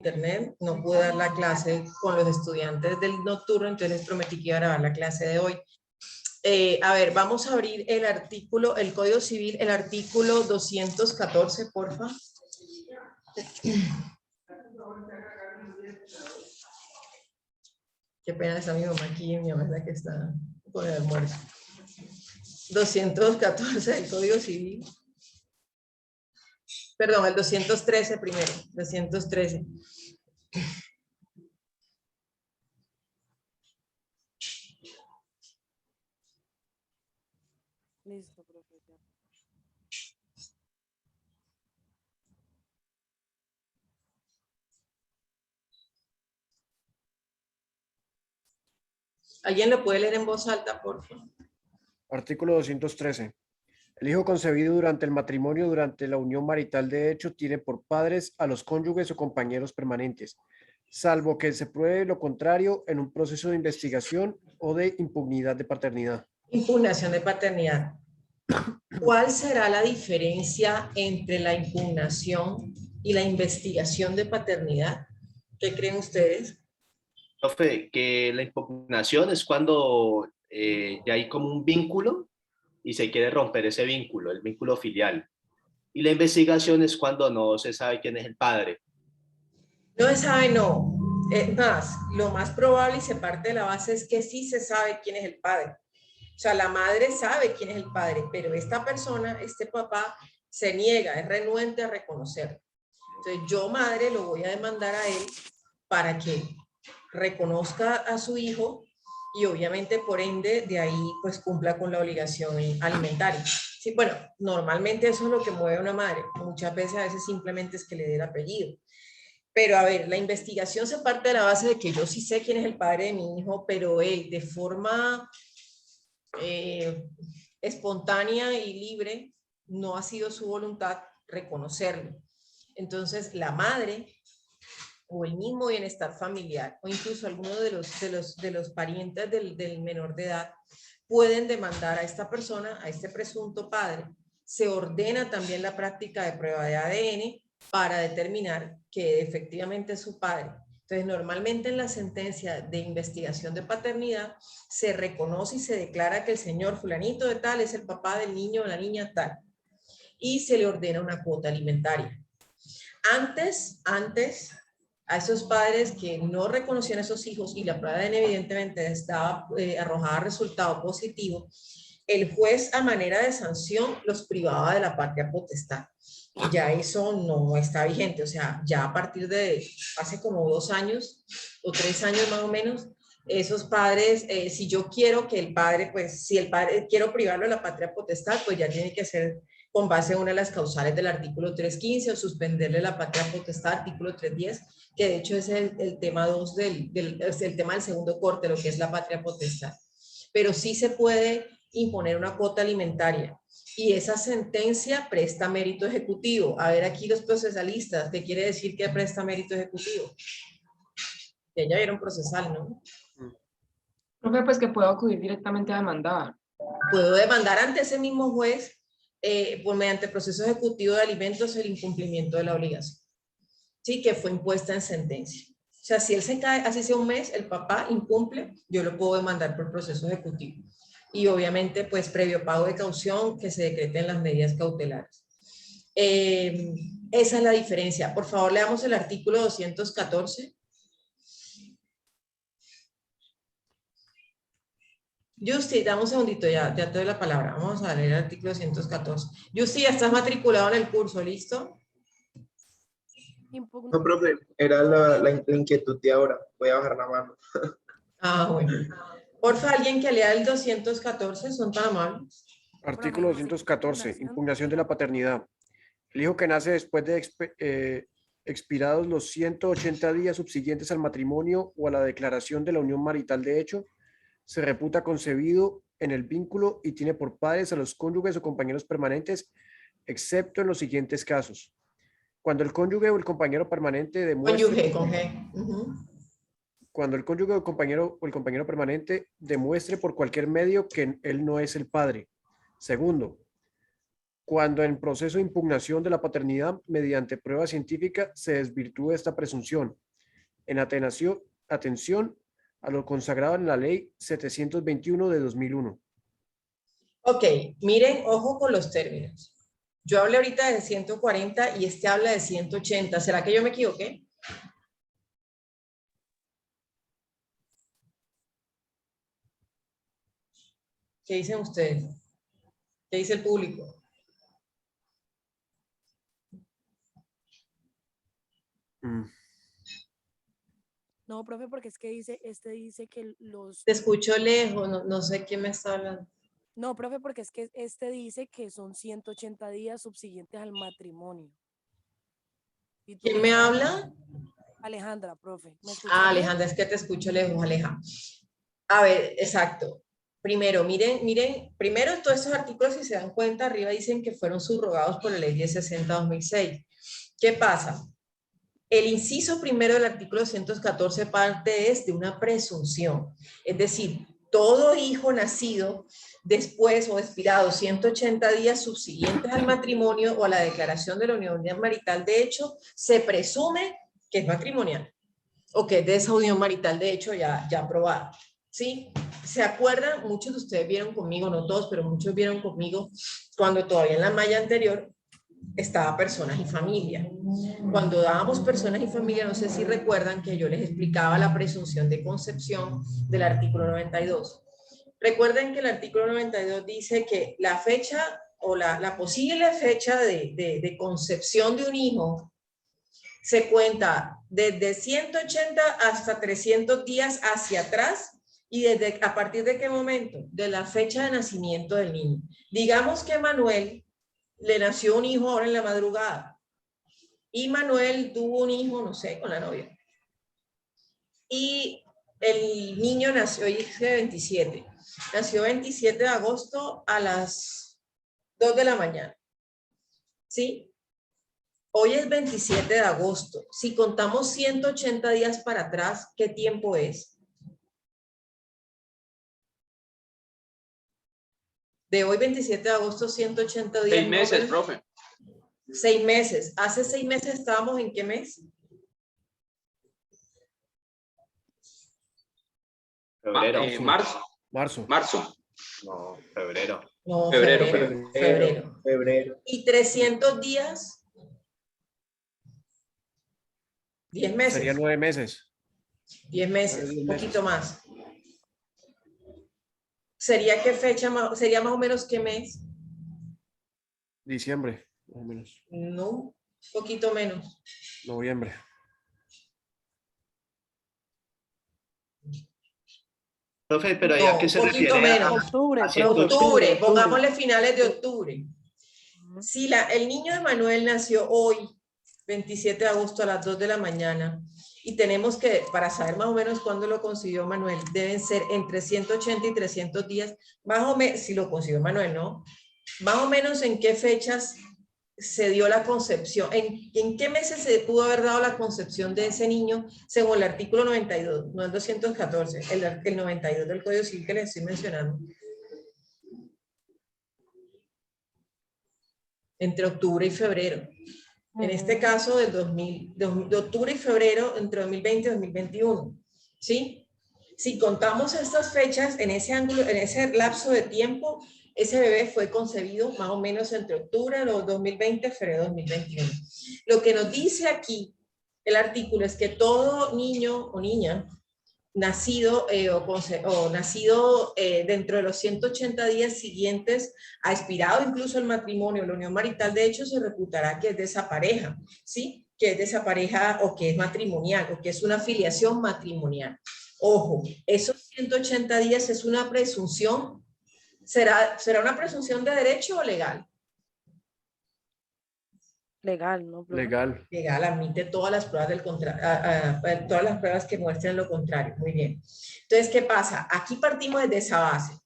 internet, no pude dar la clase con los estudiantes del nocturno, entonces les prometí que iba a grabar la clase de hoy. A ver, vamos a abrir el artículo, el Código Civil, el artículo 214, porfa. Qué pena está mi mamá aquí, mi mamá es la que está con el almuerzo. 214 del Código Civil. Perdón, el 213 primero, 213. Listo, profesor. ¿Alguien lo puede leer en voz alta, por favor? Artículo 213. El hijo concebido durante el matrimonio, durante la unión marital de hecho, tiene por padres a los cónyuges o compañeros permanentes, salvo que se pruebe lo contrario en un proceso de investigación o de impugnidad de paternidad. Impugnación de paternidad. ¿Cuál será la diferencia entre la impugnación y la investigación de paternidad? ¿Qué creen ustedes? Profe, que la impugnación es cuando ya hay como un vínculo y se quiere romper ese vínculo, el vínculo filial. Y la investigación es cuando no se sabe quién es el padre. No se sabe, no. Es más, lo más probable y se parte de la base es que sí se sabe quién es el padre. O sea, la madre sabe quién es el padre, pero esta persona, este papá, se niega, es renuente a reconocerlo. Entonces, yo, madre, lo voy a demandar a él para que reconozca a su hijo y obviamente, por ende, de ahí, pues, cumpla con la obligación alimentaria. Sí, bueno, normalmente eso es lo que mueve a una madre. Muchas veces, a veces simplemente es que le dé el apellido. Pero a ver, la investigación se parte de la base de que yo sí sé quién es el padre de mi hijo, pero él de forma espontánea y libre no ha sido su voluntad reconocerlo. Entonces la madre o el mismo bienestar familiar o incluso alguno de los parientes del menor de edad pueden demandar a esta persona, a este presunto padre. Se ordena también la práctica de prueba de ADN para determinar que efectivamente es su padre. Entonces, normalmente en la sentencia de investigación de paternidad se reconoce y se declara que el señor fulanito de tal es el papá del niño o la niña tal y se le ordena una cuota alimentaria. Antes, a esos padres que no reconocían a esos hijos y la prueba de ADN evidentemente estaba arrojada resultado positivo, el juez a manera de sanción los privaba de la patria potestad. Ya eso no está vigente, o sea, ya a partir de hace como 2 años o 3 años más o menos, esos padres, si yo quiero que el padre, pues si el padre quiero privarlo de la patria potestad, pues ya tiene que ser con base en una de las causales del artículo 315 o suspenderle la patria potestad, artículo 310, que de hecho es el tema 2 es el tema del segundo corte, lo que es la patria potestad. Pero sí se puede imponer una cuota alimentaria y esa sentencia presta mérito ejecutivo. A ver aquí los procesalistas, ¿qué quiere decir que presta mérito ejecutivo? Que ya vieron procesal, ¿no? Profe, pues que puedo acudir directamente a demandar. Puedo demandar ante ese mismo juez pues mediante proceso ejecutivo de alimentos el incumplimiento de la obligación, sí, que fue impuesta en sentencia. O sea, si él se cae, así sea un mes, el papá incumple, yo lo puedo demandar por proceso ejecutivo. Y obviamente, pues, previo pago de caución, que se decreten las medidas cautelares. Esa es la diferencia. Por favor, leamos el artículo 214. Justi, dame un segundito, ya te doy la palabra. Vamos a leer el artículo 214. Justi, ya estás matriculado en el curso, ¿listo? Impugna. No, profe, era la inquietud de ahora. Voy a bajar la mano. Ah, bueno. Porfa, alguien que lea el 214, son tan amables. Artículo 214. Impugnación de la paternidad. El hijo que nace después de expirados los 180 días subsiguientes al matrimonio o a la declaración de la unión marital de hecho, se reputa concebido en el vínculo y tiene por padres a los cónyuges o compañeros permanentes, excepto en los siguientes casos. Cuando el cónyuge o el compañero permanente demuestre... Cónyuge, con G. Cuando el cónyuge o el compañero permanente demuestre por cualquier medio que él no es el padre. Segundo, cuando en proceso de impugnación de la paternidad mediante prueba científica se desvirtúe esta presunción, en atención a lo consagrado en la Ley 721 de 2001. Ok, miren, ojo con los términos. Yo hablé ahorita de 140 y este habla de 180. ¿Será que yo me equivoqué? ¿Qué dicen ustedes? ¿Qué dice el público? No, profe, porque es que dice que los... Te escucho lejos, no sé quién me está hablando. No, profe, porque es que dice que son 180 días subsiguientes al matrimonio. ¿Y ¿Quién me habla? Alejandra, profe. ¿Me escuchas Ah, bien? Alejandra, es que te escucho lejos, Aleja. A ver, exacto. Primero, miren, primero todos estos artículos, si se dan cuenta, arriba dicen que fueron subrogados por la ley 1060-2006. ¿Qué pasa? El inciso primero del artículo 214 parte es de una presunción, es decir, todo hijo nacido después o expirado 180 días subsiguientes al matrimonio o a la declaración de la unión marital de hecho, se presume que es matrimonial o que es de esa unión marital de hecho ya aprobada. ¿Sí? ¿Se acuerdan? Muchos de ustedes vieron conmigo, no todos, pero muchos vieron conmigo cuando todavía en la malla anterior estaba personas y familia. Cuando dábamos personas y familia, no sé si recuerdan que yo les explicaba la presunción de concepción del artículo 92. Recuerden que el artículo 92 dice que la fecha o la posible fecha de concepción de un hijo se cuenta desde 180 hasta 300 días hacia atrás y a partir de qué momento, de la fecha de nacimiento del niño. Digamos que Manuel le nació un hijo ahora en la madrugada y Manuel tuvo un hijo, no sé, con la novia. Y el niño nació, hoy es 27, nació 27 de agosto a las 2 de la mañana. ¿Sí? Hoy es 27 de agosto. Si contamos 180 días para atrás, ¿qué tiempo es? De hoy 27 de agosto, 180 días. 6 meses, profe. 6 meses. ¿Hace 6 meses estábamos en qué mes? Febrero. Marzo. No, febrero. No, Febrero. Febrero. ¿Y 300 días? 10 meses. Serían 9 meses. 10 meses, 10 un meses. poquito más. ¿Sería qué fecha? ¿Sería más o menos qué mes? Diciembre, más o menos. No, un poquito menos. Noviembre. Profe, pero ¿ahí No, a qué se un poquito refiere? menos. Octubre, a profe. Octubre, pongámosle finales de octubre. Si el niño de Manuel nació hoy, 27 de agosto a las 2 de la mañana, y tenemos que, para saber más o menos cuándo lo consiguió Manuel, deben ser entre 180 y 300 días, más o menos, si lo consiguió Manuel, ¿no? Más o menos en qué fechas se dio la concepción, en qué meses se pudo haber dado la concepción de ese niño, según el artículo 92, no el 214, el 92 del Código Civil que les estoy mencionando. Entre octubre y febrero. En este caso, de octubre y febrero, entre 2020 y 2021. ¿Sí? Si contamos estas fechas, en ese ángulo, en ese lapso de tiempo, ese bebé fue concebido más o menos entre octubre de 2020 y febrero de 2021. Lo que nos dice aquí el artículo es que todo niño o niña nacido dentro de los 180 días siguientes a expirado incluso el matrimonio, la unión marital, de hecho se reputará que es de esa pareja, ¿sí? Que es de esa pareja o que es matrimonial o que es una filiación matrimonial. Ojo, esos 180 días es una presunción, ¿será una presunción de derecho o legal? Legal, ¿no, profe? Legal. Legal, admite todas las pruebas todas las pruebas que muestren lo contrario. Muy bien. Entonces, ¿qué pasa? Aquí partimos desde esa base.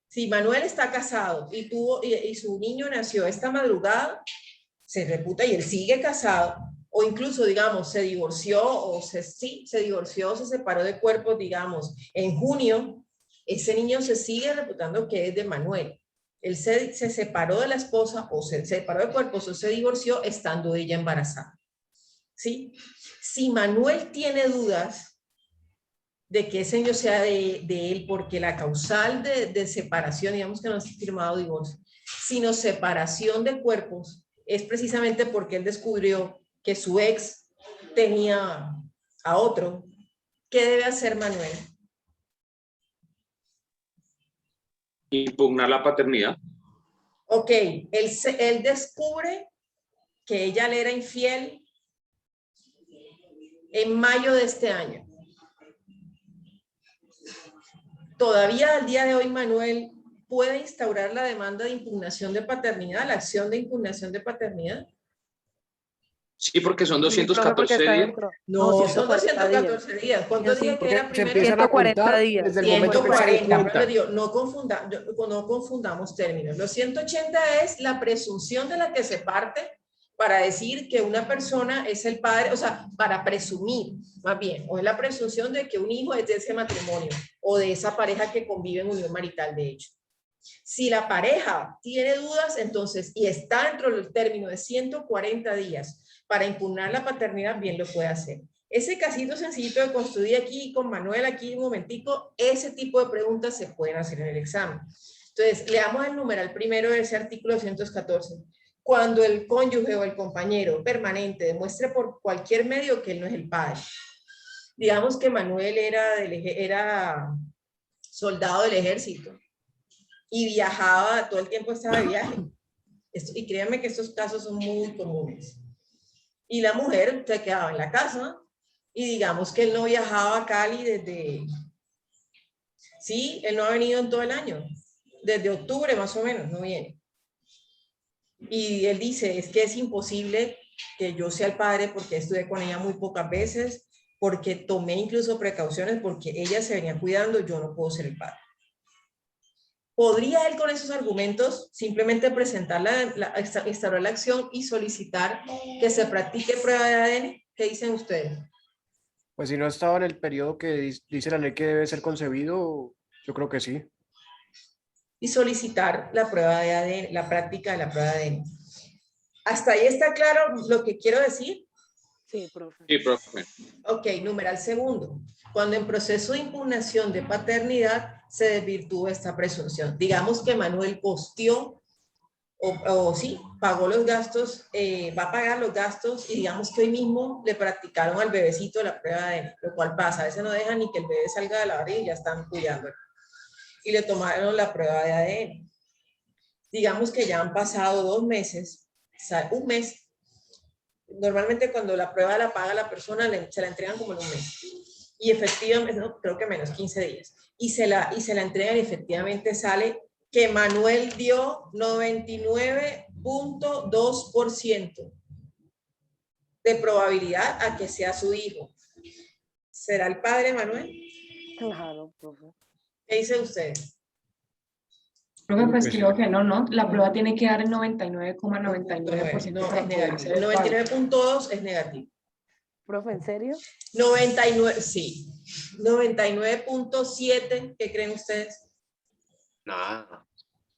Si Manuel está casado y su niño nació esta madrugada, se reputa y él sigue casado, o incluso, digamos, se divorció se divorció, se separó de cuerpos, digamos, en junio, ese niño se sigue reputando que es de Manuel. Él se separó de la esposa o se separó del cuerpo o se divorció estando ella embarazada. ¿Sí? Si Manuel tiene dudas de que ese niño sea de él, porque la causal de separación, digamos que no es firmado divorcio, sino separación de cuerpos, es precisamente porque él descubrió que su ex tenía a otro. ¿Qué debe hacer Manuel? Impugnar la paternidad. Ok, él descubre que ella le era infiel en mayo de este año. Todavía al día de hoy, Manuel puede instaurar la demanda de impugnación de paternidad, la acción de impugnación de paternidad. Sí, porque son Sí, profe, porque 214 está días. dentro. No, son 140 días. 214 días. ¿Cuántos días que Porque era se primero? empiezan a 140 contar días. desde el momento que se den 140, cuenta. pero les digo, no confundamos términos. Los 180 es la presunción de la que se parte para decir que una persona es el padre, o sea, para presumir, más bien, o es la presunción de que un hijo es de ese matrimonio o de esa pareja que convive en unión marital, de hecho. Si la pareja tiene dudas, entonces, y está dentro del término de 140 días para impugnar la paternidad, bien lo puede hacer. Ese casito sencillito de construir aquí con Manuel, aquí un momentico, ese tipo de preguntas se pueden hacer en el examen. Entonces, leamos el numeral primero de ese artículo 214. Cuando el cónyuge o el compañero permanente demuestre por cualquier medio que él no es el padre. Digamos que Manuel era soldado del ejército y viajaba, todo el tiempo estaba de viaje. Y créanme que estos casos son muy comunes. Y la mujer se quedaba en la casa y digamos que él no viajaba a Cali sí, él no ha venido en todo el año, desde octubre más o menos, no viene. Y él dice, es que es imposible que yo sea el padre porque estuve con ella muy pocas veces, porque tomé incluso precauciones, porque ella se venía cuidando, yo no puedo ser el padre. ¿Podría él con esos argumentos simplemente presentar instaurar la acción y solicitar que se practique prueba de ADN? ¿Qué dicen ustedes? Pues si no estaba en el periodo que dice la ley que debe ser concebido, yo creo que sí. Y solicitar la prueba de ADN, la práctica de la prueba de ADN. ¿Hasta ahí está claro lo que quiero decir? Sí, profe. Sí, profe. Ok, numeral segundo. Cuando en proceso de impugnación de paternidad se desvirtúa esta presunción. Digamos que Manuel costeó o sí, pagó los gastos, va a pagar los gastos y digamos que hoy mismo le practicaron al bebecito la prueba de ADN, lo cual pasa, a veces no dejan ni que el bebé salga de la barriga y ya están cuidándolo. Y le tomaron la prueba de ADN. Digamos que ya han pasado 2 meses, un mes. Normalmente cuando la prueba la paga la persona, se la entregan como en un mes. Y efectivamente, no, creo que menos, 15 días. Y se la entregan y efectivamente sale que Manuel dio 99.2% de probabilidad a que sea su hijo. ¿Será el padre Manuel? Claro, profe. ¿Qué dicen ustedes? Profe, pues Pues sí. creo que no. La prueba tiene que dar el 99,99% No, para es poder negativo. ser el padre. 99.2 es negativo. Profe, ¿en serio? 99, sí. 99.7, ¿qué creen ustedes? Nada.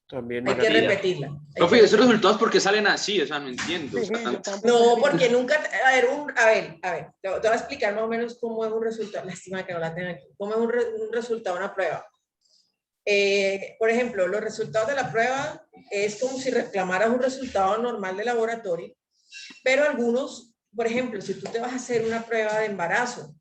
También Hay que negativo. repetirla. Profe, ¿y esos resultados por qué salen así? O sea, no entiendo. O Sí, sea, yo tampoco No, entiendo. porque nunca, a ver, te voy a explicar más o menos cómo es un resultado, lástima que no la tengan aquí, cómo es un resultado de una prueba. Por ejemplo, los resultados de la prueba es como si reclamaras un resultado normal de laboratorio, pero algunos, por ejemplo, si tú te vas a hacer una prueba de embarazo,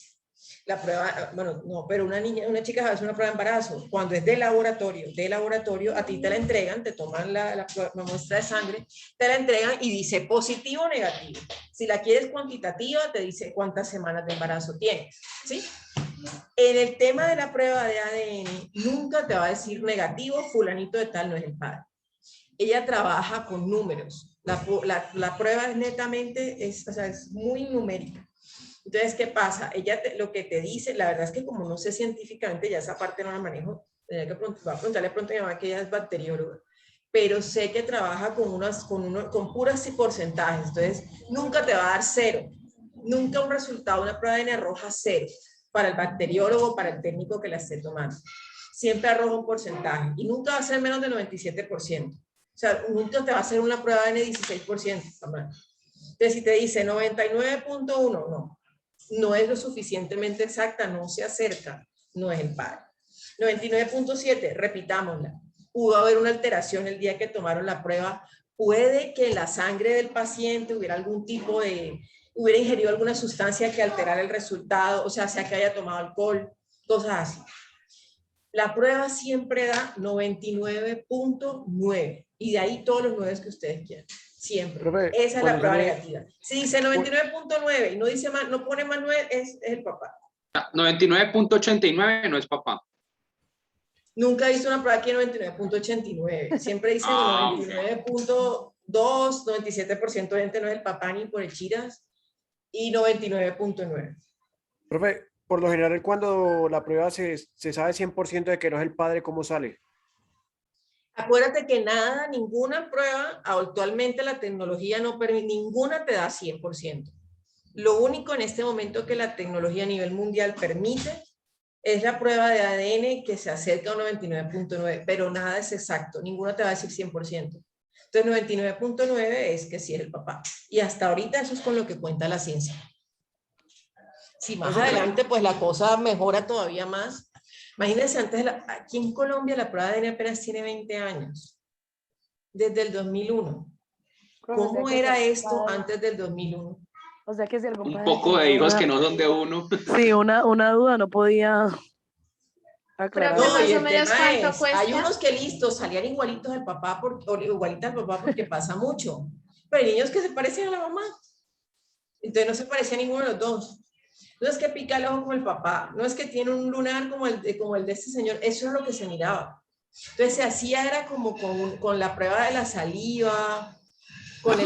la prueba, bueno, no, pero una chica va a hacer una prueba de embarazo, cuando es de laboratorio, a ti te la entregan, te toman la muestra de sangre, te la entregan y dice positivo o negativo. Si la quieres cuantitativa, te dice cuántas semanas de embarazo tienes, ¿sí? En el tema de la prueba de ADN, nunca te va a decir negativo, fulanito de tal no es el padre. Ella trabaja con números. La prueba es netamente, o sea, es muy numérica. Entonces, ¿qué pasa? Ella lo que te dice, la verdad es que como no sé científicamente, ya esa parte no la manejo, voy a preguntarle pronto a mi mamá que ella es bacterióloga, pero sé que trabaja con puras porcentajes. Entonces, nunca te va a dar 0. Nunca un resultado, una prueba de ADN arroja 0 para el bacteriólogo, para el técnico que la esté tomando. siempre arroja un porcentaje y nunca va a ser menos del 97%. O sea, nunca te va a hacer una prueba de ADN 16%. Entonces, si te dice 99.1, no es lo suficientemente exacta, no se acerca, no es el padre. 99.7, repitámosla. Pudo haber una alteración el día que tomaron la prueba. Puede que en la sangre del paciente hubiera algún tipo de, hubiera ingerido alguna sustancia que alterara el resultado, o sea que haya tomado alcohol, cosas así. La prueba siempre da 99.9 y de ahí todos los 9 que ustedes quieran. Siempre. Profe, esa es la cuando prueba sale- negativa. Si dice 99.9 y no dice más, no pone más 9, es el papá. 99.89 no es papá. Nunca he visto una prueba aquí en 99.89. Siempre dicen 99.2, 97% de gente no es el papá ni por el chiras y 99.9. Profe, por lo general, cuando la prueba se sabe 100% de que no es el padre, ¿cómo sale? Acuérdate que nada, ninguna prueba, actualmente la tecnología no permite, ninguna te da 100%. Lo único en este momento que la tecnología a nivel mundial permite es la prueba de ADN que se acerca a un 99.9, pero nada es exacto, ninguna te va a decir 100%. Entonces 99.9 es que sí es el papá. Y hasta ahorita eso es con lo que cuenta la ciencia. Si más adelante pues la cosa mejora todavía más. Imagínense, aquí en Colombia la prueba de ADN apenas tiene 20 años, desde el 2001. ¿Cómo era esto antes del 2001? O sea que si algún Un padre poco de tenía hijos una- que no son de uno. Sí, una duda no podía aclarar. No, más y o el menos tema cuánto es, cuesta. hay unos que listos, salían igualitos al papá, o igualitas al papá porque pasa mucho, pero hay niños que se parecen a la mamá, entonces no se parecía a ninguno de los dos. No es que pica el ojo como el papá, no es que tiene un lunar como el de este señor, eso es lo que se miraba. Entonces se hacía, era como con la prueba de la saliva, con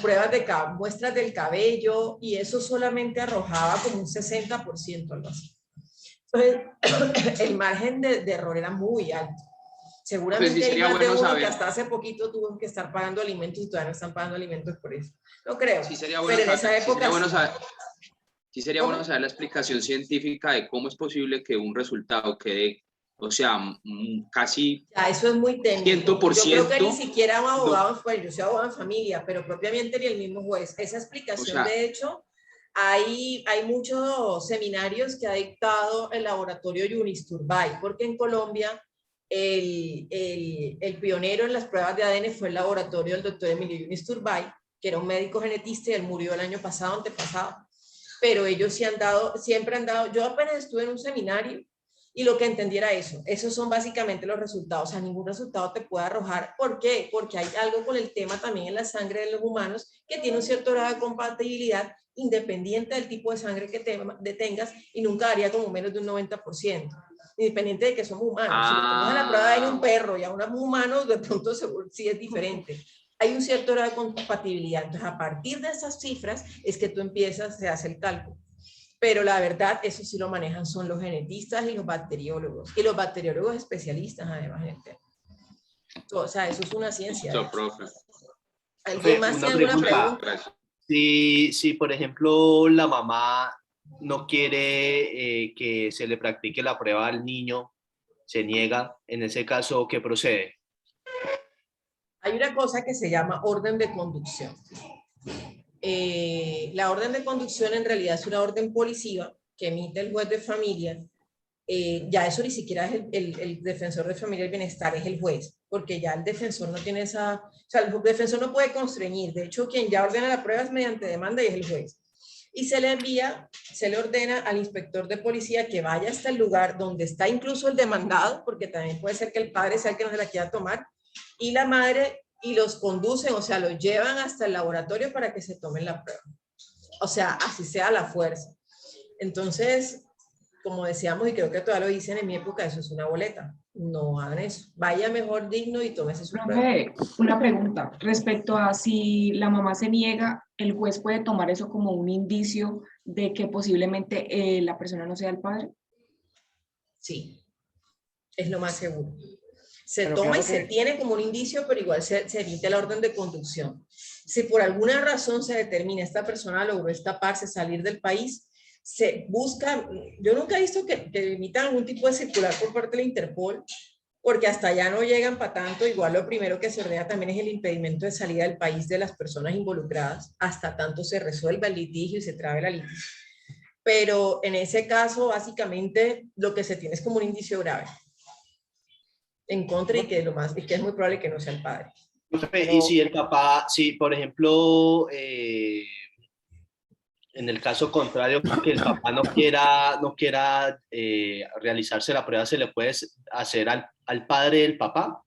pruebas de muestras del cabello, y eso solamente arrojaba como un 60%, algo así. Entonces, el margen de error era muy alto. Seguramente Pues sí, hay sería más de bueno uno saber. que hasta hace poquito tuvo que estar pagando alimentos y todavía no están pagando alimentos por eso. No creo. Sí sería bueno pero en saber, esa época sí sería ¿Cómo? bueno saber la explicación científica de cómo es posible que un resultado quede, o sea, casi Ya, eso es muy técnico. 100%. Yo creo que ni siquiera un abogado, no, pues yo soy abogado en familia, pero propiamente ni el mismo juez. Esa o explicación, sea, de hecho, hay muchos seminarios que ha dictado el laboratorio Unisturbay, porque en Colombia el pionero en las pruebas de ADN fue el laboratorio del doctor Emilio Unisturbay, que era un médico genetista y él murió el año pasado, antepasado. Pero ellos sí han dado, siempre han dado, yo apenas estuve en un seminario y lo que entendí era eso. Esos son básicamente los resultados. O sea, ningún resultado te puede arrojar. ¿Por qué? Porque hay algo con el tema también en la sangre de los humanos que tiene un cierto grado de compatibilidad independiente del tipo de sangre que tengas y nunca daría como menos de un 90%. Independiente de que somos humanos. Si le tomas a la prueba de un perro y a un humano, de pronto sí es diferente. Hay un cierto grado de compatibilidad. Entonces, a partir de esas cifras es que tú empiezas, se hace el cálculo. Pero la verdad, eso sí lo manejan son los genetistas y los bacteriólogos. Y los bacteriólogos especialistas, además, en el tema. O sea, eso es una ciencia. so, profe. ¿Alguien más Una tiene alguna pregunta. pregunta? Si, por ejemplo, la mamá no quiere que se le practique la prueba al niño, se niega, en ese caso, ¿qué procede? Hay una cosa que se llama orden de conducción. La orden de conducción en realidad es una orden policiva que emite el juez de familia. Ya eso ni siquiera es el defensor de familia y bienestar, es el juez, porque ya el defensor no tiene esa, o sea, el defensor no puede constreñir. De hecho, quien ya ordena la prueba es mediante demanda y es el juez. Y se le envía, se le ordena al inspector de policía que vaya hasta el lugar donde está incluso el demandado, porque también puede ser que el padre sea el que no se la quiera tomar, y la madre, y los conducen, o sea, los llevan hasta el laboratorio para que se tomen la prueba. O sea, así sea la fuerza. Entonces, como decíamos, y creo que todavía lo dicen en mi época, eso es una boleta. No hagan eso. Vaya mejor digno y tómese su prueba. Profe, una pregunta respecto a si la mamá se niega, ¿el juez puede tomar eso como un indicio de que posiblemente la persona no sea el padre? Sí, es lo más seguro. Se Pero toma claro y se que- tiene como un indicio, pero igual se emite la orden de conducción. Si por alguna razón se determina esta persona logró escaparse, salir del país, se busca, yo nunca he visto que emitan algún tipo de circular por parte de la Interpol, porque hasta allá no llegan para tanto. Igual lo primero que se ordena también es el impedimento de salida del país de las personas involucradas, hasta tanto se resuelva el litigio y se trabe la litigio. Pero en ese caso, básicamente, lo que se tiene es como un indicio grave en contra, y que es muy probable que no sea el padre. Y si el papá, si por ejemplo, en el caso contrario, que el papá no quiera realizarse la prueba, ¿se le puede hacer al padre del papá?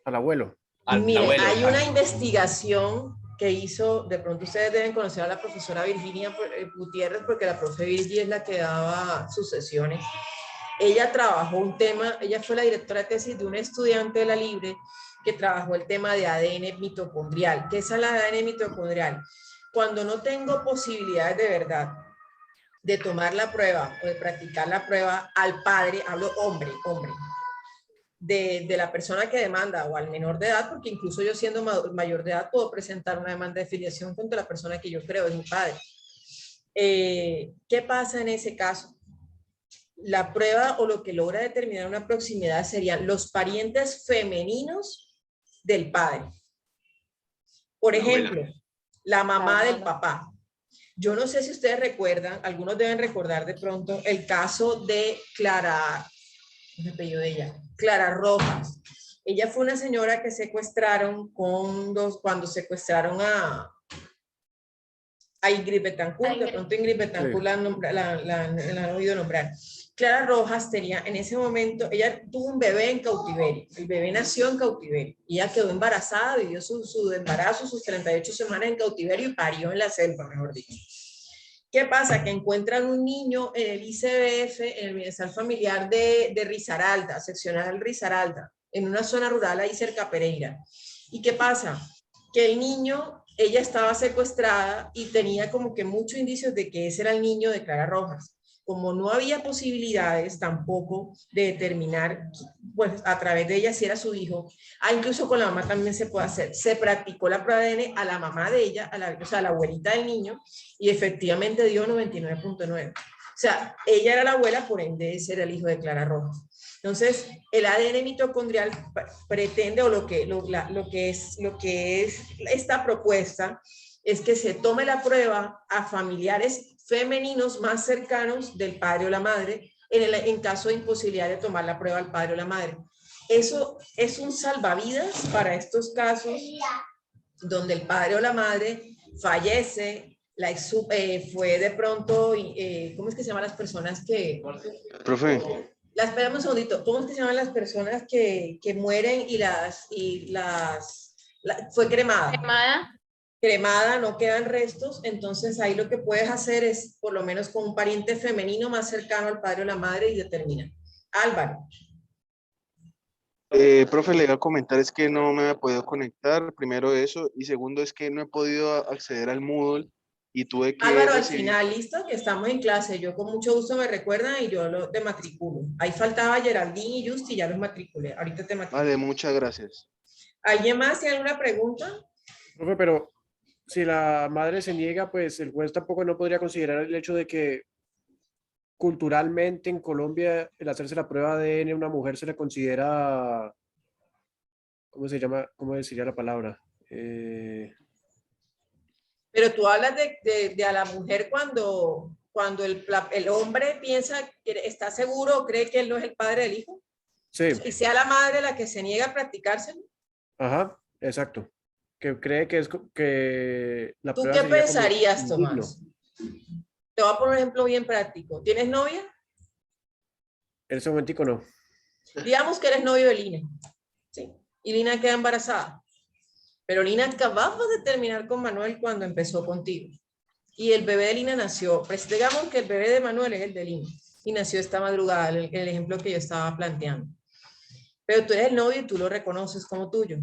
Al abuelo. Mire, abuelo. hay una investigación que hizo, de pronto ustedes deben conocer a la profesora Virginia Gutiérrez, porque la profe Virgi es la que daba sus sesiones. Ella trabajó un tema, ella fue la directora de tesis de un estudiante de la Libre que trabajó el tema de ADN mitocondrial. ¿Qué es el ADN mitocondrial? Cuando no tengo posibilidades de verdad de tomar la prueba o de practicar la prueba al padre, hablo hombre, de la persona que demanda, o al menor de edad, porque incluso yo siendo mayor de edad puedo presentar una demanda de filiación contra la persona que yo creo es mi padre. ¿Qué pasa en ese caso? La prueba, o lo que logra determinar una proximidad, serían los parientes femeninos del padre. Por ejemplo, la mamá del papá. Yo no sé si ustedes recuerdan, algunos deben recordar de pronto el caso de Clara, ¿cómo se apellidó de ella? Clara Rojas. Ella fue una señora que secuestraron cuando secuestraron a Ingrid Betancourt. De pronto Ingrid Betancourt la han oído nombrar. Clara Rojas tenía en ese momento, ella tuvo un bebé en cautiverio. El bebé nació en cautiverio. Ella quedó embarazada, vivió su embarazo, sus 38 semanas en cautiverio, y parió en la selva, mejor dicho. ¿Qué pasa? Que encuentran un niño en el ICBF, en el Bienestar Familiar de Risaralda, seccional Risaralda, en una zona rural ahí cerca a Pereira. ¿Y qué pasa? Que el niño, ella estaba secuestrada y tenía como que muchos indicios de que ese era el niño de Clara Rojas. Como no había posibilidades tampoco de determinar, pues, a través de ella si era su hijo, incluso con la mamá también se puede hacer. Se practicó la prueba de ADN a la mamá de ella, o sea, a la abuelita del niño, y efectivamente dio 99.9. O sea, ella era la abuela, por ende ese era el hijo de Clara Rojas. Entonces, el ADN mitocondrial pretende, o lo que es esta propuesta, es que se tome la prueba a familiares femeninos más cercanos del padre o la madre, en caso de imposibilidad de tomar la prueba al padre o la madre. Eso es un salvavidas para estos casos donde el padre o la madre fallece, fue de pronto, ¿cómo es que se llaman las personas que... Profe. Espérame un segundito, ¿cómo es que se llaman las personas que mueren fue cremada, no quedan restos? Entonces ahí lo que puedes hacer es, por lo menos con un pariente femenino más cercano al padre o la madre, y determinar. Álvaro. Profe, le iba a comentar, es que no me había podido conectar, primero eso, y segundo es que no he podido acceder al Moodle y tuve que... Álvaro, al final, listo, que estamos en clase, yo con mucho gusto me recuerdan y yo te matriculo. Ahí faltaba Geraldine y Justy, ya los matriculé, ahorita te matriculo. Vale, muchas gracias. ¿Alguien más tiene alguna pregunta? Profe, pero si la madre se niega, pues el juez tampoco no podría considerar el hecho de que culturalmente en Colombia el hacerse la prueba de ADN a una mujer se le considera, ¿cómo se llama? ¿Cómo sería la palabra? Pero tú hablas de a la mujer cuando el hombre piensa que está seguro o cree que él no es el padre del hijo. Sí. Y sea la madre la que se niega a practicárselo. Ajá, exacto. Que cree que es que la ¿Tú prueba qué sería como pensarías, indigno. Tomás? Te voy a poner un ejemplo bien práctico. ¿Tienes novia? En ese momentico no. Digamos que eres novio de Lina, ¿sí? Y Lina queda embarazada. Pero Lina acababa de terminar con Manuel cuando empezó contigo. Y el bebé de Lina nació, pues digamos que el bebé de Manuel es el de Lina. Y nació esta madrugada, el ejemplo que yo estaba planteando. Pero tú eres el novio y tú lo reconoces como tuyo.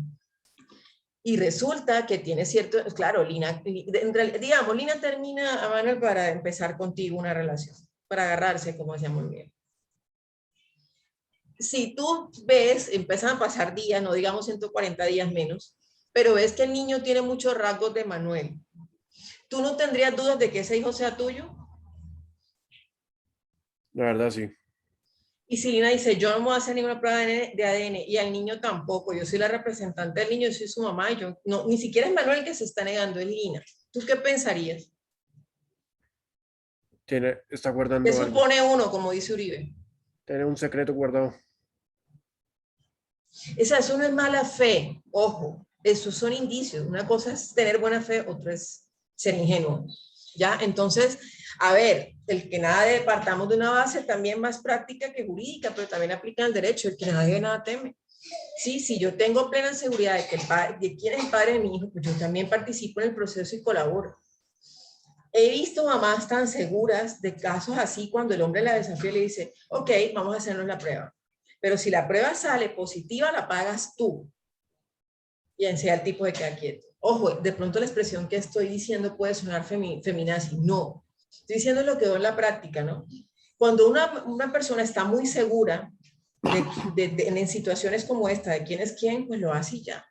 Y resulta que tiene cierto, claro, Lina, digamos, Lina termina a Manuel para empezar contigo una relación, para agarrarse, como decíamos bien. Si tú ves, empiezan a pasar días, no digamos 140 días menos, pero ves que el niño tiene muchos rasgos de Manuel. ¿Tú no tendrías dudas de que ese hijo sea tuyo? La verdad, sí. Y si Lina dice, yo no me voy a hacer ninguna prueba de ADN y al niño tampoco, yo soy la representante del niño, yo soy su mamá, y yo, no, ni siquiera es Manuel el que se está negando, es Lina. ¿Tú qué pensarías? Está ¿Qué guardando algo. supone uno, como dice Uribe? Tiene un secreto guardado. Eso no es mala fe, ojo, esos son indicios. Una cosa es tener buena fe, otra es ser ingenuo. ¿Ya? Entonces, a ver, el que nada de, partamos de una base también más práctica que jurídica, pero también aplica el derecho, el que nada debe, nada teme. Sí, si yo tengo plena seguridad de que de quién es el padre de mi hijo, pues yo también participo en el proceso y colaboro. He visto mamás tan seguras de casos así cuando el hombre la desafía y le dice, ok, vamos a hacernos la prueba. Pero si la prueba sale positiva, la pagas tú. Y enseña el tipo de queda quieto. Ojo, de pronto la expresión que estoy diciendo puede sonar feminazi. No. Estoy diciendo lo que veo en la práctica, ¿no? Cuando una persona está muy segura en situaciones como esta, de quién es quién, pues lo hace y ya.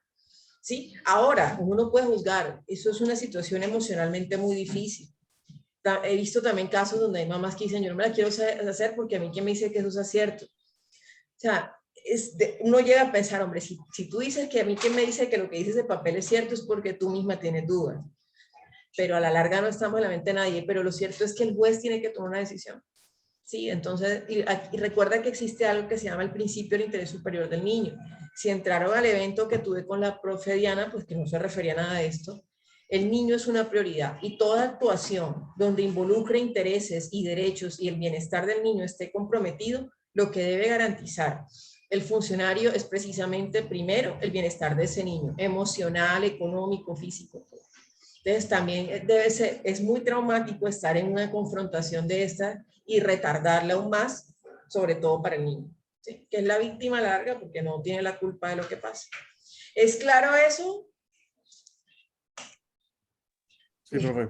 ¿Sí? Ahora, uno puede juzgar. Eso es una situación emocionalmente muy difícil. He visto también casos donde hay mamás que dicen, yo no me la quiero hacer porque a mí quién me dice que eso es acierto. O sea, uno llega a pensar, hombre, si tú dices que a mí quién me dice que lo que dices de papel es cierto es porque tú misma tienes dudas. Pero a la larga no estamos en la mente de nadie, pero lo cierto es que el juez tiene que tomar una decisión. Sí, entonces, y recuerda que existe algo que se llama el principio del interés superior del niño. Si entraron al evento que tuve con la profe Diana, pues que no se refería a nada de esto, el niño es una prioridad y toda actuación donde involucre intereses y derechos y el bienestar del niño esté comprometido, lo que debe garantizar el funcionario es precisamente, primero, el bienestar de ese niño, emocional, económico, físico. Entonces también es muy traumático estar en una confrontación de esta y retardarla aún más, sobre todo para el niño, ¿sí? Que es la víctima larga porque no tiene la culpa de lo que pasa. ¿Es claro eso? Sí, profe.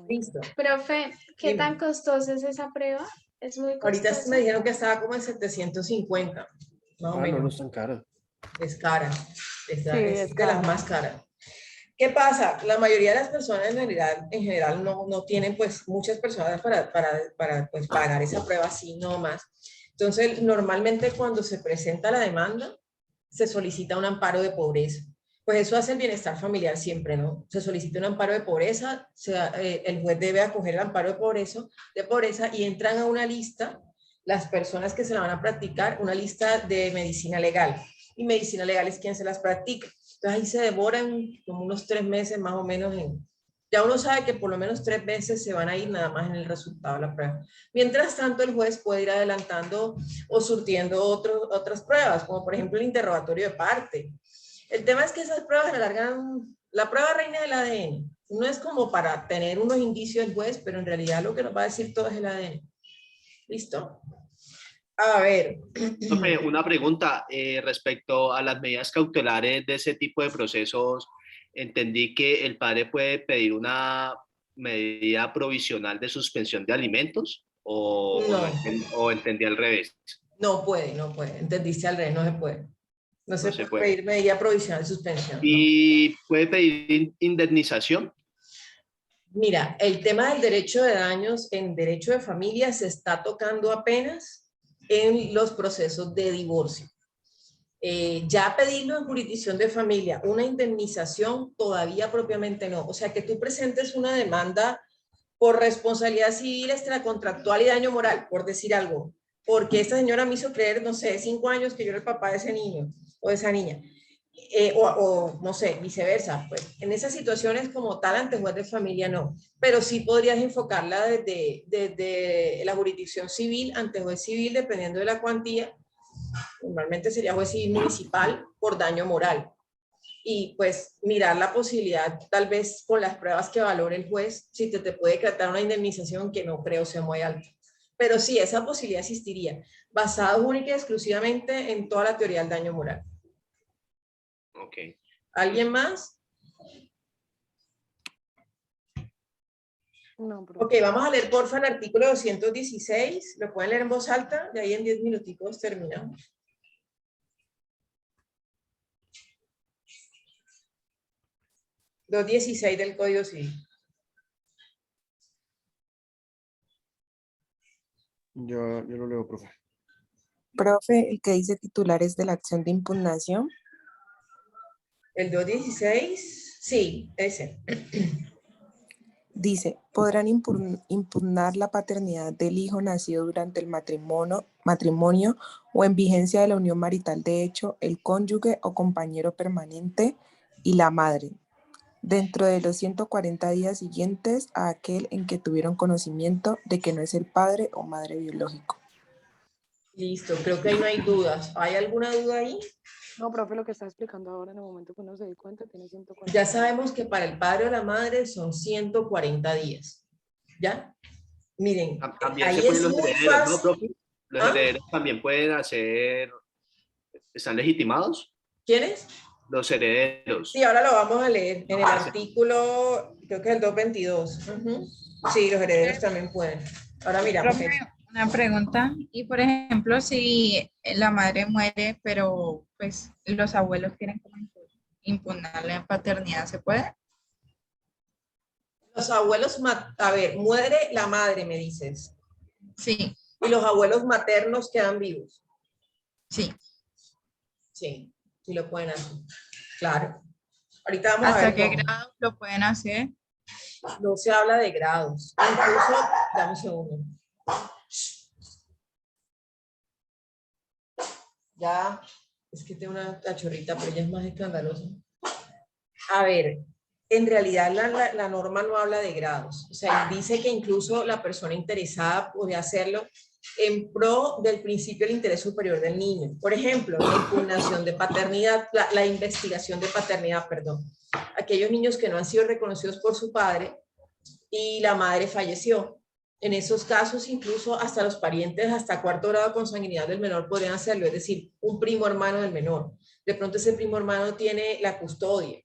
Listo. Profe, ¿qué Dime. tan costosa es esa prueba? ¿Es muy Ahorita costosa? me dijeron que estaba como en 750, más o Ah, no, no menos. es tan cara. Es cara, Sí, es es de las cara. más caras. ¿Qué pasa? La mayoría de las personas en general no tienen pues muchas personas para pues, pagar esa prueba así nomás. Entonces, normalmente cuando se presenta la demanda, se solicita un amparo de pobreza. Pues eso hace el bienestar familiar siempre, ¿no? Se solicita un amparo de pobreza, el juez debe acoger el amparo de pobreza y entran a una lista las personas que se la van a practicar, una lista de medicina legal. Y medicina legal es quien se las practica. Entonces ahí se demoran como unos 3 meses más o menos ya uno sabe que por lo menos 3 meses se van a ir nada más en el resultado de la prueba. Mientras tanto, el juez puede ir adelantando o surtiendo otras pruebas, como por ejemplo el interrogatorio de parte. El tema es que esas pruebas alargan, la prueba reina del ADN. No es como para tener unos indicios del juez, pero en realidad lo que nos va a decir todo es el ADN. ¿Listo? A ver. Profe, una pregunta respecto a las medidas cautelares de ese tipo de procesos. Entendí que el padre puede pedir una medida provisional de suspensión de alimentos No, o entendí al revés. no puede. Entendiste al revés, no se puede. No No se se puede puede. pedir medida provisional de suspensión, no. Y puede pedir indemnización. Mira, el tema del derecho de daños en derecho de familia se está tocando apenas en los procesos de divorcio. Ya pedirlo en jurisdicción de familia, una indemnización todavía propiamente no. O sea, que tú presentes una demanda por responsabilidad civil extracontractual y daño moral, por decir algo, porque esta señora me hizo creer, no sé, 5 años que yo era el papá de ese niño o de esa niña. O no sé, viceversa, pues en esas situaciones como tal ante juez de familia no, pero sí podrías enfocarla desde la jurisdicción civil ante juez civil dependiendo de la cuantía, normalmente sería juez civil municipal por daño moral y pues mirar la posibilidad tal vez con las pruebas que valore el juez si te puede tratar una indemnización que no creo sea muy alta, pero sí esa posibilidad existiría basada única y exclusivamente en toda la teoría del daño moral. Ok. ¿Alguien más? No, Ok, vamos a leer porfa el artículo 216. ¿Lo pueden leer en voz alta? De ahí en 10 minuticos terminamos. Los 16 del Código Civil. Yo lo leo, profe. Profe, el que dice titulares de la acción de impugnación. El 216, sí, ese. Dice, podrán impugnar la paternidad del hijo nacido durante el matrimonio o en vigencia de la unión marital de hecho, el cónyuge o compañero permanente y la madre, dentro de los 140 días siguientes a aquel en que tuvieron conocimiento de que no es el padre o madre biológico. Listo, creo que ahí no hay dudas. ¿Hay alguna duda ahí? No, profe, lo que está explicando ahora en el momento que uno se dé cuenta tiene 140. Ya sabemos que para el padre o la madre son 140 días. ¿Ya? Miren, También ahí se pueden es los muy herederos, ¿no, fácil. profe? Los ¿Ah? herederos también pueden hacer, ¿están legitimados? ¿Quiénes? Los herederos. Sí, ahora lo vamos a leer en el artículo, creo que es el 222. Ujú. Sí, los herederos también pueden. Ahora miramos. Profe, una pregunta. Y por ejemplo, si la madre muere, pero pues los abuelos quieren como impugnar la paternidad, ¿se puede? Los abuelos, a ver, muere la madre, me dices. Sí. Y los abuelos maternos quedan vivos. Sí. Sí, sí lo pueden hacer. Claro. Ahorita vamos a ver. ¿Hasta qué grado lo pueden hacer? No se habla de grados. Incluso, dame un segundo. Ya, es que tengo una cachorrita, pero ella es más escandalosa. A ver, en realidad la norma no habla de grados. O sea, dice que incluso la persona interesada puede hacerlo en pro del principio del interés superior del niño. Por ejemplo, la impugnación de paternidad, la investigación de paternidad, perdón. Aquellos niños que no han sido reconocidos por su padre y la madre falleció. En esos casos, incluso hasta los parientes, hasta cuarto grado de consanguinidad del menor podrían hacerlo, es decir, un primo hermano del menor. De pronto ese primo hermano tiene la custodia,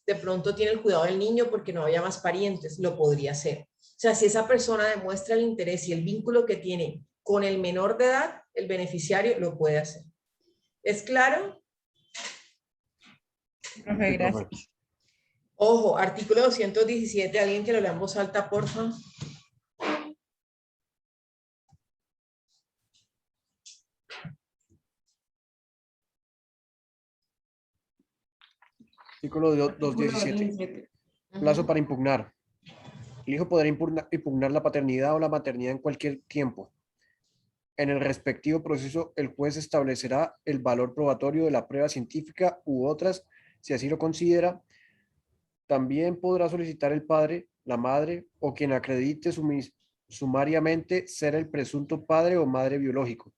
de pronto tiene el cuidado del niño porque no había más parientes, lo podría hacer. O sea, si esa persona demuestra el interés y el vínculo que tiene con el menor de edad, el beneficiario lo puede hacer. ¿Es claro? Profe, gracias. Ojo, artículo 217, alguien que lo lea en voz alta, por favor. Artículo 217. Plazo para impugnar. El hijo podrá impugnar la paternidad o la maternidad en cualquier tiempo. En el respectivo proceso, el juez establecerá el valor probatorio de la prueba científica u otras, si así lo considera. También podrá solicitar el padre, la madre o quien acredite sumariamente ser el presunto padre o madre biológico.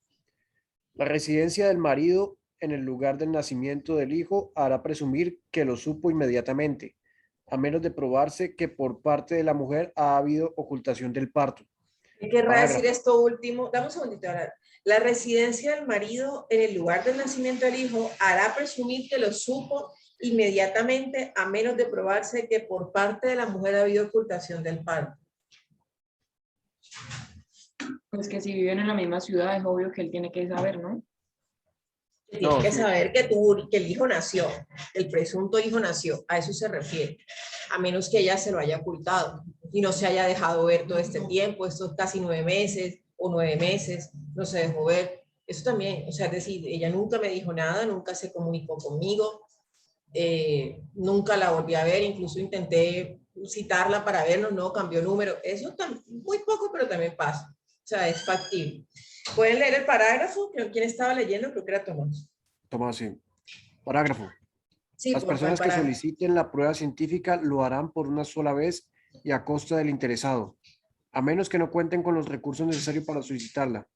La residencia del marido en el lugar del nacimiento del hijo hará presumir que lo supo inmediatamente, a menos de probarse que por parte de la mujer ha habido ocultación del parto. ¿Qué querrá decir esto último? Dame un segundito ahora. La residencia del marido en el lugar del nacimiento del hijo hará presumir que lo supo inmediatamente, a menos de probarse que por parte de la mujer ha habido ocultación del parto. Pues que si viven en la misma ciudad es obvio que él tiene que saber, ¿no? Tiene que saber que el hijo nació, el presunto hijo nació, a eso se refiere, a menos que ella se lo haya ocultado y no se haya dejado ver todo este tiempo, estos casi 9 meses o 9 meses, no se dejó ver. Eso también, o sea, es decir, ella nunca me dijo nada, nunca se comunicó conmigo, nunca la volví a ver, incluso intenté citarla para vernos, no, cambió número, eso muy poco, pero también pasa, o sea, es factible. ¿Pueden leer el parágrafo? ¿Quién estaba leyendo? Creo que era Tomás. Tomás, sí. Parágrafo. Sí, las personas que soliciten la prueba científica lo harán por una sola vez y a costa del interesado, a menos que no cuenten con los recursos necesarios para solicitarla.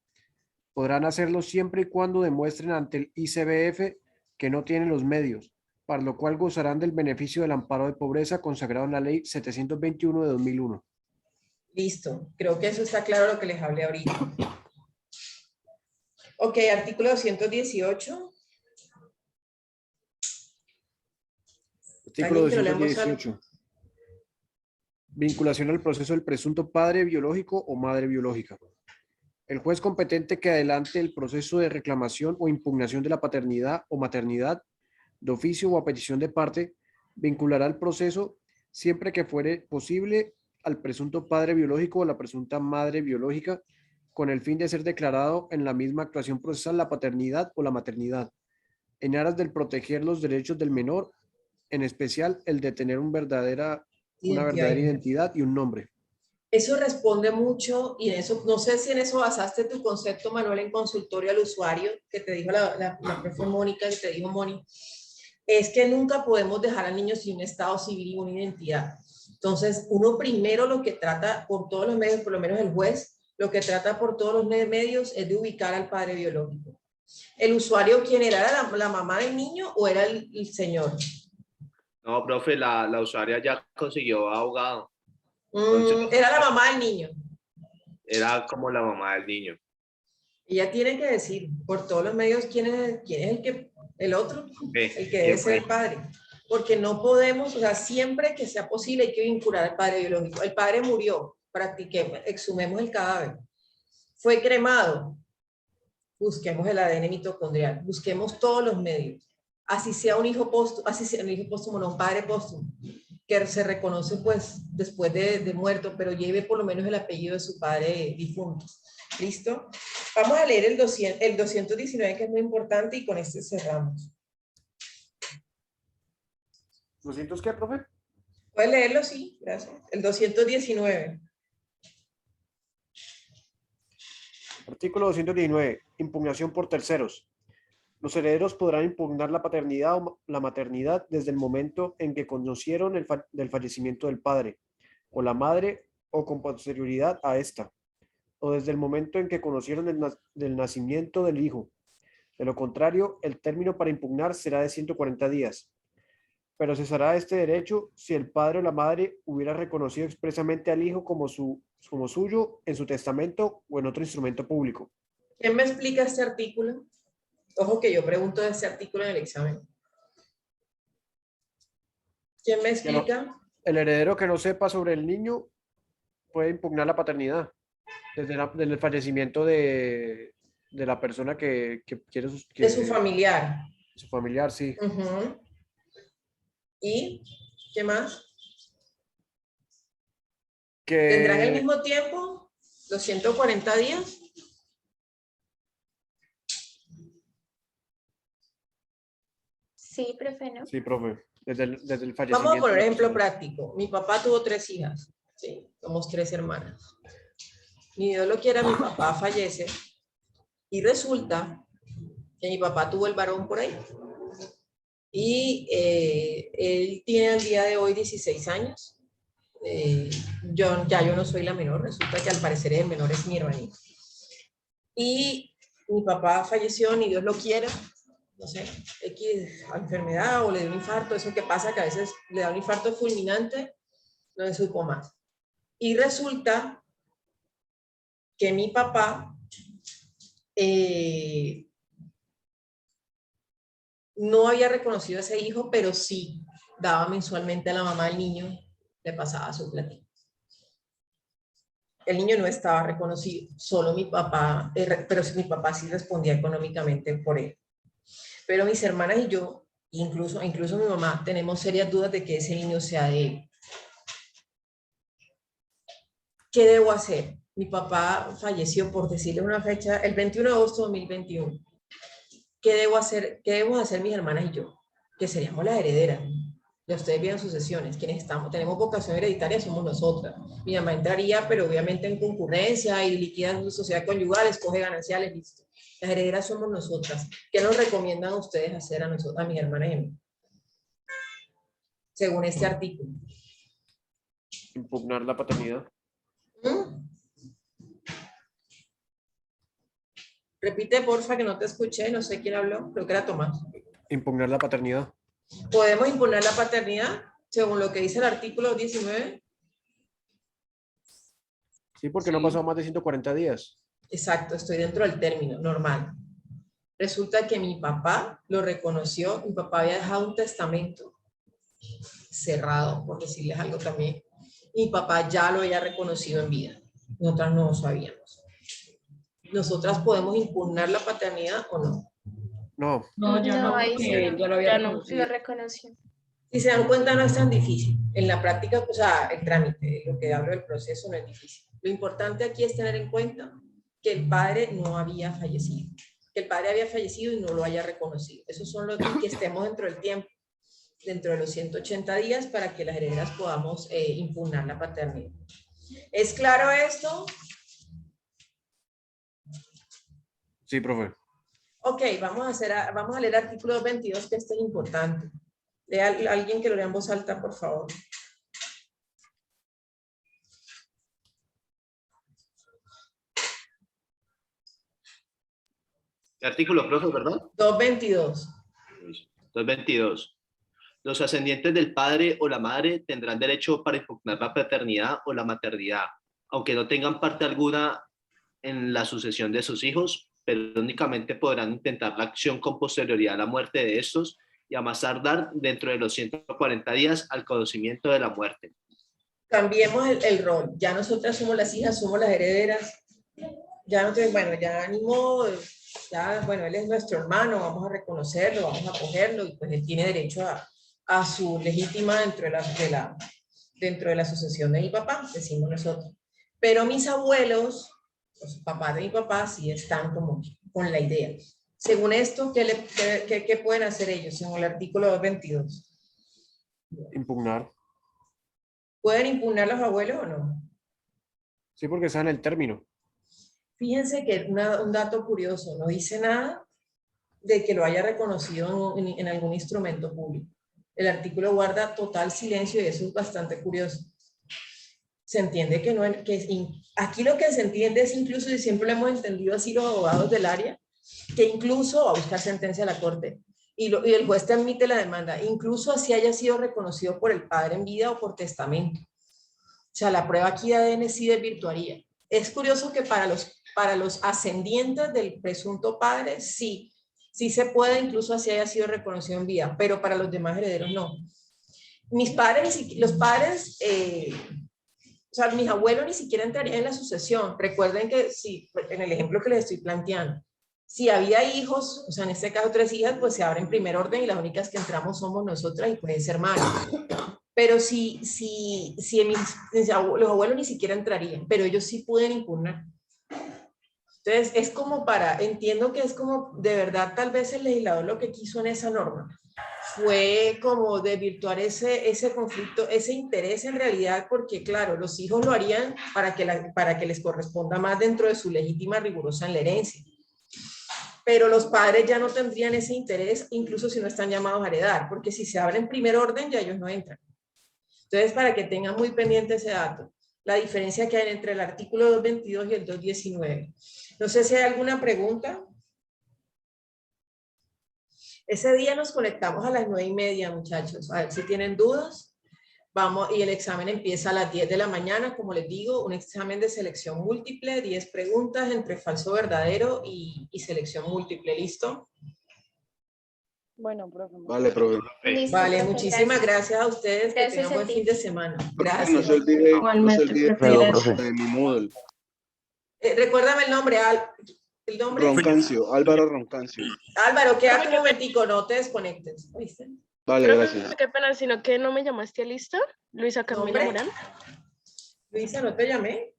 Podrán hacerlo siempre y cuando demuestren ante el ICBF que no tienen los medios, para lo cual gozarán del beneficio del amparo de pobreza consagrado en la Ley 721 de 2001. Listo, creo que eso está claro lo que les hablé ahorita. Ok, artículo 218. Artículo 218. Vinculación al proceso del presunto padre biológico o madre biológica. El juez competente que adelante el proceso de reclamación o impugnación de la paternidad o maternidad, de oficio o a petición de parte, vinculará el proceso siempre que fuere posible al presunto padre biológico o la presunta madre biológica con el fin de ser declarado en la misma actuación procesal la paternidad o la maternidad, en aras del proteger los derechos del menor, en especial el de tener una verdadera identidad y un nombre. Eso responde mucho y en eso, no sé si en eso basaste tu concepto, Manuel, en consultorio al usuario, que te dijo la profe Mónica, que te dijo Moni, es que nunca podemos dejar al niño sin un estado civil y una identidad. Entonces, uno primero lo que trata por todos los medios, por lo menos el juez, lo que trata por todos los medios es de ubicar al padre biológico. ¿El usuario quién era? ¿Era la mamá del niño o era el señor? No, profe, la usuaria ya consiguió abogado. Era la mamá del niño. Era como la mamá del niño. Ella tiene que decir por todos los medios quién es el otro, el que debe ser el padre. Porque no podemos, o sea, siempre que sea posible hay que vincular al padre biológico. El padre murió, practiquemos, exhumemos el cadáver. Fue cremado, busquemos el ADN mitocondrial, busquemos todos los medios. Así sea un hijo póstumo, no un padre póstumo, que se reconoce pues después de muerto, pero lleve por lo menos el apellido de su padre difunto. ¿Listo? Vamos a leer el 219, que es muy importante, y con este cerramos. ¿200 qué, profe? ¿Puedes leerlo? Sí, gracias. El 219. Artículo 219. Impugnación por terceros. Los herederos podrán impugnar la paternidad o la maternidad desde el momento en que conocieron del fallecimiento del padre o la madre o con posterioridad a esta, o desde el momento en que conocieron del nacimiento del hijo. De lo contrario, el término para impugnar será de 140 días. Pero cesará este derecho si el padre o la madre hubiera reconocido expresamente al hijo como suyo en su testamento o en otro instrumento público. ¿Quién me explica este artículo? Ojo que yo pregunto de este artículo en el examen. ¿Quién me explica? El heredero que no sepa sobre el niño puede impugnar la paternidad desde el fallecimiento de la persona que quiere... de su familiar. Su familiar, sí. ¿Y qué más? Que... ¿Tendrán el mismo tiempo? ¿Los 140 días? Sí, profe, ¿no? Sí, profe. Desde el fallecimiento. Vamos a poner ejemplo práctico. Mi papá tuvo 3 hijas. Sí, somos 3 hermanas. Ni Dios lo quiera, mi papá fallece. Y resulta que mi papá tuvo el varón por ahí. Y él tiene al día de hoy 16 años. Yo no soy la menor. Resulta que al parecer el menor es mi hermanito. Y mi papá falleció, ni Dios lo quiera. No sé, X enfermedad o le dio un infarto, eso que pasa que a veces le da un infarto fulminante, no se supo más. Y resulta que mi papá no había reconocido a ese hijo, pero sí daba mensualmente a la mamá del niño, le pasaba su platito. El niño no estaba reconocido, solo mi papá, pero mi papá sí respondía económicamente por él. Pero mis hermanas y yo, incluso mi mamá, tenemos serias dudas de que ese niño sea de él. ¿Qué debo hacer? Mi papá falleció, por decirle una fecha, el 21 de agosto de 2021. ¿Qué debo hacer? ¿Qué debemos hacer mis hermanas y yo? Que seríamos las herederas. Ya ustedes vieron sucesiones. Quienes tenemos vocación hereditaria somos nosotras. Mi mamá entraría, pero obviamente en concurrencia y liquida su sociedad conyugal, escoge gananciales, listo. Las herederas somos nosotras. ¿Qué nos recomiendan ustedes hacer a nosotros, a mis hermanas y a mí? Según este artículo. Impugnar la paternidad. Repite, porfa, que no te escuché. No sé quién habló. Creo que era Tomás. Impugnar la paternidad. ¿Podemos impugnar la paternidad según lo que dice el artículo 19? Sí, porque no pasó más de 140 días. Exacto, estoy dentro del término, normal. Resulta que mi papá lo reconoció, mi papá había dejado un testamento cerrado, por decirles algo también. Mi papá ya lo había reconocido en vida. Nosotras no lo sabíamos. ¿Nosotras podemos impugnar la paternidad o no? No. No, ya no, ahí porque sí, ya lo había lo reconocido. reconoció. Si se dan cuenta, no es tan difícil. En la práctica, o sea, el trámite, lo que hablo del proceso no es difícil. Lo importante aquí es tener en cuenta que el padre no había fallecido, que el padre había fallecido y no lo haya reconocido. Esos son los que estemos dentro del tiempo, dentro de los 180 días, para que las herederas podamos impugnar la paternidad. ¿Es claro esto? Sí, profe. Ok, vamos a leer artículo 222, que este es importante. Lea alguien que lo lea en voz alta, por favor. ¿Qué artículo, profe, perdón? 222. 222. Los ascendientes del padre o la madre tendrán derecho para impugnar la paternidad o la maternidad, aunque no tengan parte alguna en la sucesión de sus hijos, pero únicamente podrán intentar la acción con posterioridad a la muerte de estos y a más tardar dentro de los 140 días al conocimiento de la muerte. Cambiemos el rol. Ya nosotras somos las hijas, somos las herederas. Ya no te, bueno, ya ánimo, ya, bueno, él es nuestro hermano, vamos a reconocerlo, vamos a acogerlo, y pues él tiene derecho a su legítima dentro de la sucesión de mi papá, decimos nosotros. Pero mis abuelos, los papás de mi papá, sí están como con la idea. Según esto, ¿qué pueden hacer ellos según el artículo 222? Impugnar. ¿Pueden impugnar los abuelos o no? Sí, porque está en el término. Fíjense que un dato curioso, no dice nada de que lo haya reconocido en algún instrumento público. El artículo guarda total silencio y eso es bastante curioso. Se entiende que no, aquí lo que se entiende es, incluso, y siempre lo hemos entendido así los abogados del área, que incluso va a buscar sentencia a la corte y el juez te admite la demanda, incluso así haya sido reconocido por el padre en vida o por testamento. O sea, la prueba aquí de ADN sí desvirtuaría. Es curioso que para los ascendientes del presunto padre sí se puede, incluso así haya sido reconocido en vida, pero para los demás herederos no. Mis padres, los padres, o sea, mis abuelos ni siquiera entrarían en la sucesión. Recuerden que si, en el ejemplo que les estoy planteando, si había hijos, o sea, en este caso 3 hijas, pues se abre en primer orden y las únicas que entramos somos nosotras y pueden ser hermanos. Pero si los abuelos ni siquiera entrarían, pero ellos sí pueden impugnar. Entonces, es como entiendo que es como, de verdad, tal vez el legislador lo que quiso en esa norma fue como desvirtuar ese conflicto, ese interés en realidad, porque claro, los hijos lo harían para que les corresponda más dentro de su legítima rigurosa en la herencia. Pero los padres ya no tendrían ese interés, incluso si no están llamados a heredar, porque si se abre en primer orden, ya ellos no entran. Entonces, para que tengan muy pendiente ese dato, la diferencia que hay entre el artículo 222 y el 219. No sé si hay alguna pregunta. Ese día nos conectamos a las 9:30, muchachos. A ver si tienen dudas. Vamos, y el examen empieza a las 10 de la mañana, como les digo, un examen de selección múltiple, 10 preguntas entre falso, verdadero y selección múltiple. ¿Listo? Bueno, profe. Vale, profe. Listo, Vale, profe, muchísimas gracias a ustedes. Que Gracias tengan a buen ti. fin de semana. No se Gracias. olvide, Igualmente, profe. de mi Moodle. Recuérdame el nombre, el nombre. Roncancio, Álvaro Roncancio. Álvaro, quédate un momentico, no te desconectes. ¿Oíste? Vale, Profe, gracias. qué pena, sino que no me llamaste a lista. Luisa Camila ¿Nombre? Morán. Luisa, ¿no te llamé?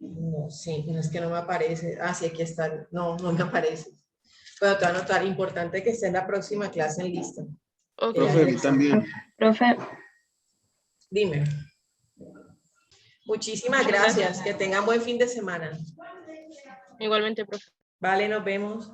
No, sí, no es que no me aparece. Ah, sí, aquí está. No, no me aparece. Bueno, te voy a anotar. Importante que esté en la próxima clase en lista. Ok. Profe, a mí también. Profe, Dime. Muchísimas gracias. Que tengan buen fin de semana. Igualmente, profe. Vale, nos vemos.